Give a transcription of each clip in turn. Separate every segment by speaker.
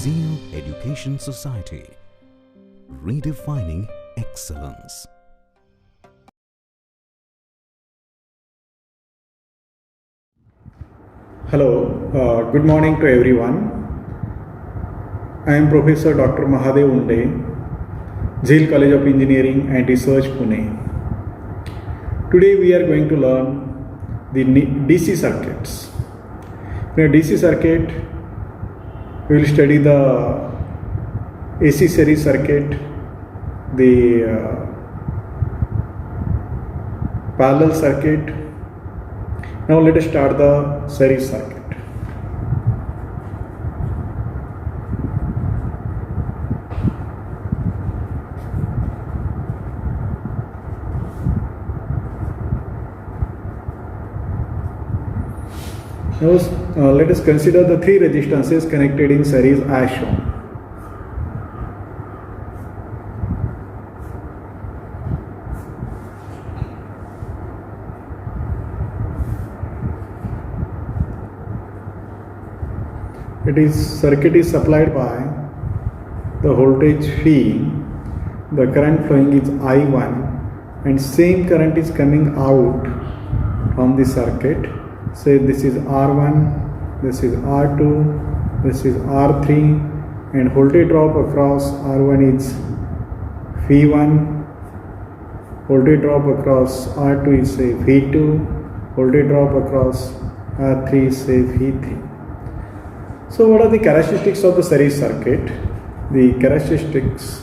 Speaker 1: Zeal Education Society, redefining excellence.
Speaker 2: Hello, good morning to everyone. I am Professor Dr. Mahadev Unde, Zeal College of Engineering and Research, Pune. Today we are going to learn the DC circuits. In a DC circuit, we will study the AC series circuit, the parallel circuit. Now let us start the series circuit. Now let us consider the three resistances connected in series as shown. Circuit is supplied by the voltage V, the current flowing is I1 and same current is coming out from the circuit. Say this is R1, this is R2, this is R3 and voltage drop across R1 is V1, voltage drop across R2 is say V2, voltage drop across R3 is say V3. So what are the characteristics of the series circuit? The characteristics: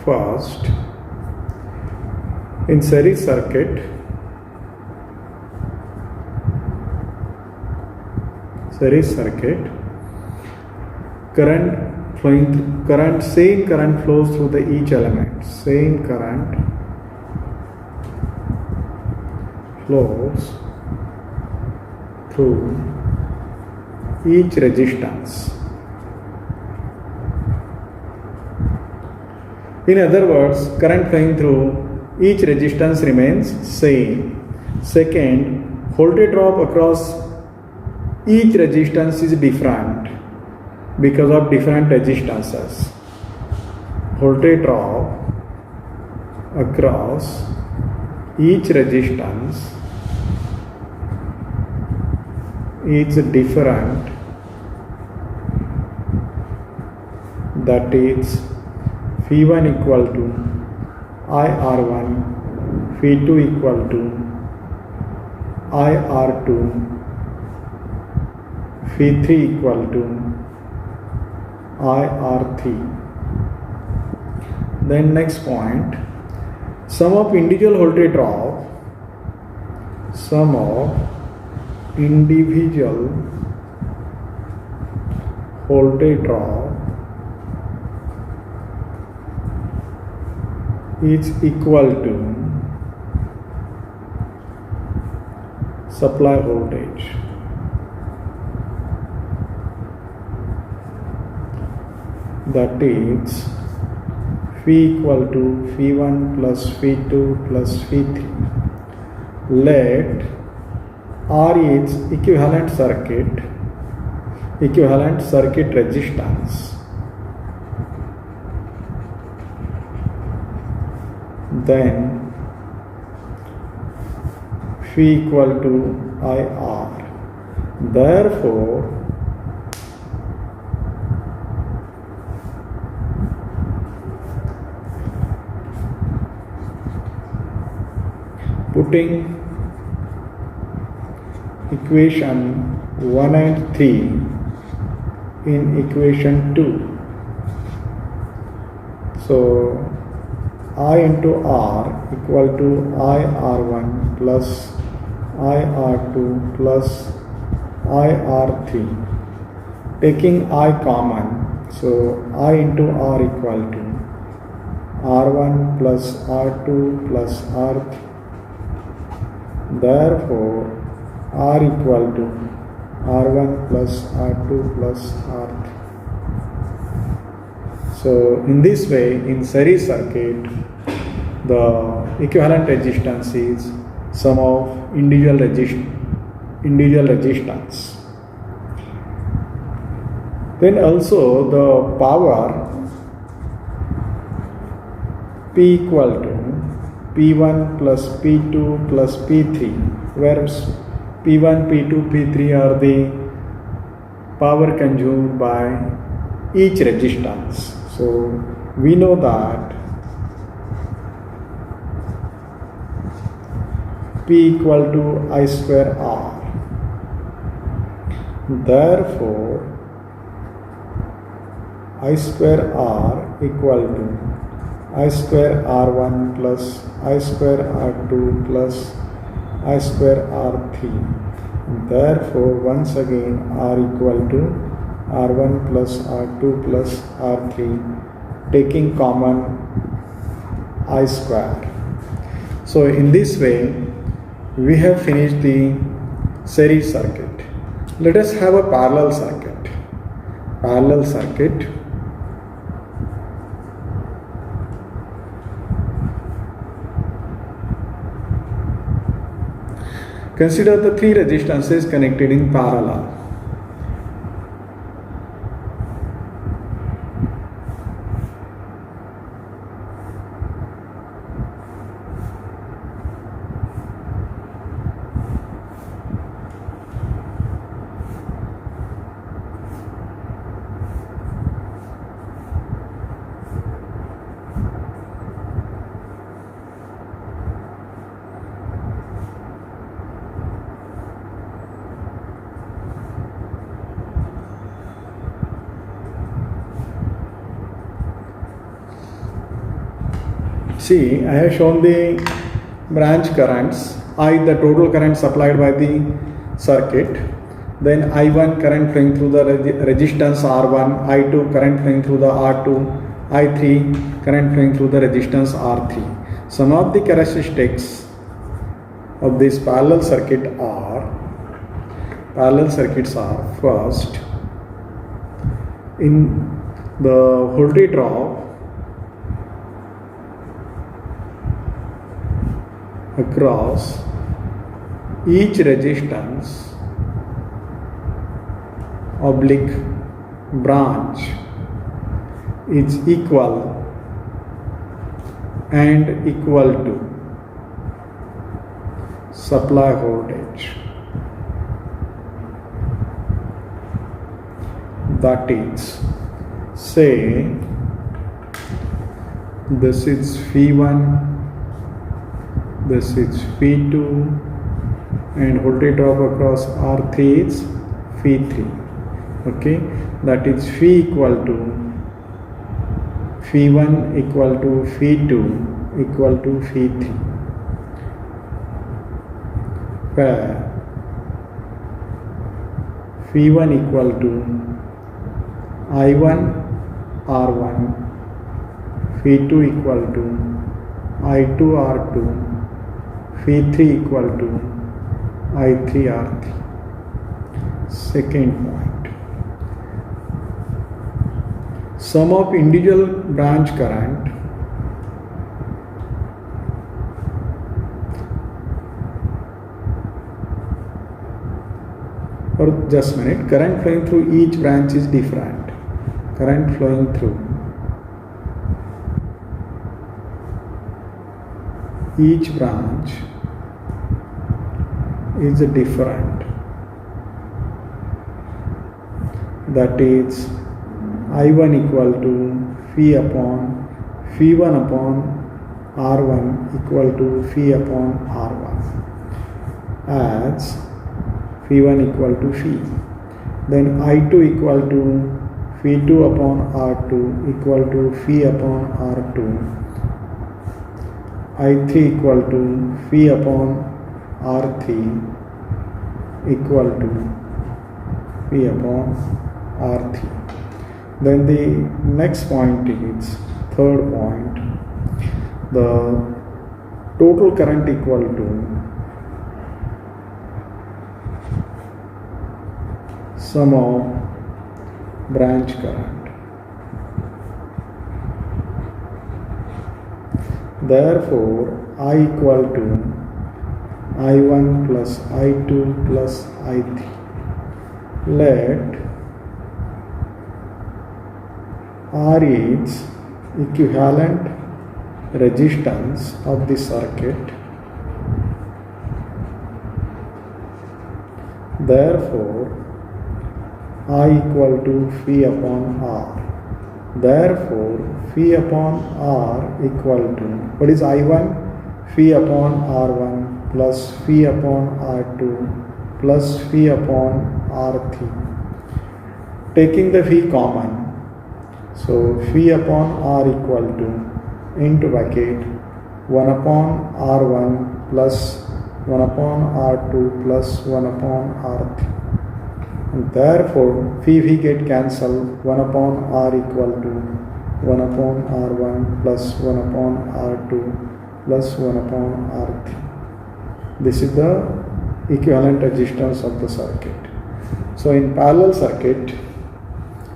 Speaker 2: first, in series circuit, same current flows through the each element. Same current flows through each resistance. In other words, current flowing through each resistance remains same. Second, voltage drop across each resistance is different because of different resistances. Voltage drop across each resistance is different, that is V1 equal to IR1, V2 equal to IR2, V3 equal to IR3. Then next point, sum of individual voltage drop, individual voltage drop is equal to supply voltage. That is V equal to V1 plus V2 plus V3. Let R is equivalent circuit resistance. Then V equal to IR. Therefore, putting equation 1 and 3 in equation 2. So I into R equal to IR1 plus IR2 plus IR3. Taking I common, so I into R equal to R1 plus R2 plus R3. Therefore, R equal to R1 plus R2 plus R3. So in this way, in series circuit, the equivalent resistance is sum of individual resistance. Then also the power P equal to P1 plus P2 plus P3, where P1, P2, P3 are the power consumed by each resistance. So we know that P equal to I square R. Therefore, I square R equal to I square R1 plus I square R2 plus I square R3. Therefore, once again R equal to R1 plus R2 plus R3, taking common I square. So in this way, we have finished the series circuit. Let us have a parallel circuit. Parallel circuit. Consider the three resistances connected in parallel. See, I have shown the branch currents. I, the total current supplied by the circuit. Then I1 current flowing through the resistance R1, I2 current flowing through the R2, I3 current flowing through the resistance R3. Some of the characteristics of this parallel circuits are, first, in the voltage drop across each resistance oblique branch is equal and equal to supply voltage. That is, say this is V1, this is V2, and voltage drop across R3 is V3. Okay, that is V equal to V1 equal to V2 equal to V3, where V1 equal to I1 R1, V2 equal to I2 R2, V3 equal to I3 R3. Second point, sum of individual branch current or just a minute, current flowing through each branch is different. Current flowing through each branch is different. That is, I1 equal to V1 upon R1 equal to V upon R1 as V1 equal to V. Then I2 equal to V2 upon R2 equal to V upon R2. I3 equal to V upon R3 equal to V upon R3. Then the next point is, third point, the total current equal to sum of branch current. Therefore, I equal to I1 plus I2 plus I3. Let R is equivalent resistance of the circuit. Therefore, I equal to phi upon R. Therefore, phi upon R equal to, what is I1? Phi upon R1 plus phi upon R2 plus phi upon R3. Taking the phi common, so phi upon R equal to, into bracket, 1 upon R1 plus 1 upon R2 plus 1 upon R3. And therefore, phi get cancelled, 1 upon R equal to 1 upon R1 plus 1 upon R2 plus 1 upon R3. This is the equivalent resistance of the circuit. So in parallel circuit,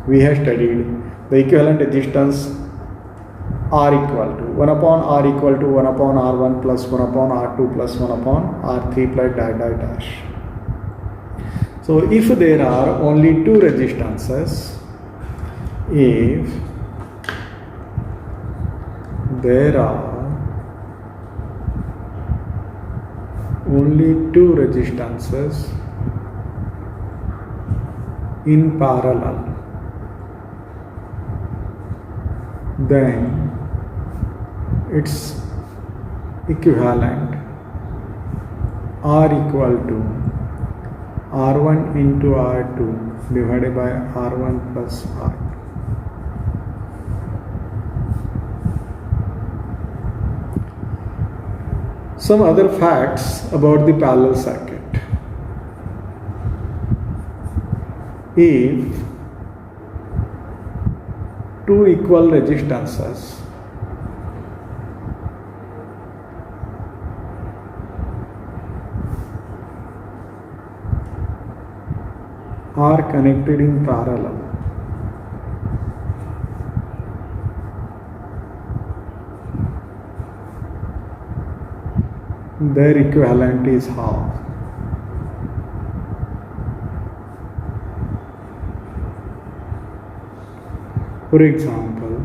Speaker 2: we have studied the equivalent resistance R equal to 1 upon R equal to 1 upon R1 plus 1 upon R2 plus 1 upon R3 plus dash. So if there are only two resistances, if there are only two resistances in parallel, then its equivalent R equal to R1 into R2 divided by R1 plus R2. Some other facts about the parallel circuit. If two equal resistances are connected in parallel, their equivalent is half. For example,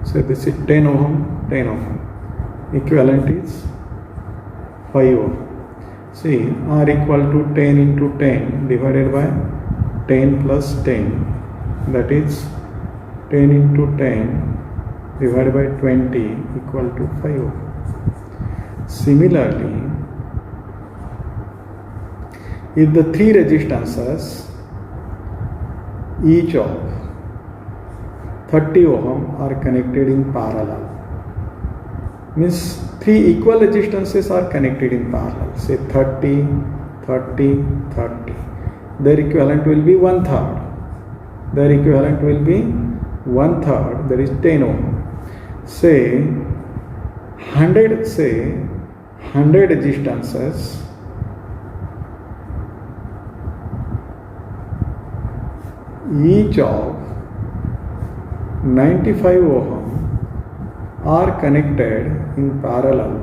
Speaker 2: so this is 10 ohm, 10 ohm. Equivalent is 5 ohm. See, R equal to 10 into 10 divided by 10 plus 10. That is 10 into 10 divided by 20 equal to 5 ohm. Similarly, if the three resistances each of 30 ohm are connected in parallel, means three equal resistances are connected in parallel, say 30, 30, 30. Their equivalent will be 1/3. Their equivalent will be 1/3, that is 10 ohm. Say 100 resistances each of 95 ohm are connected in parallel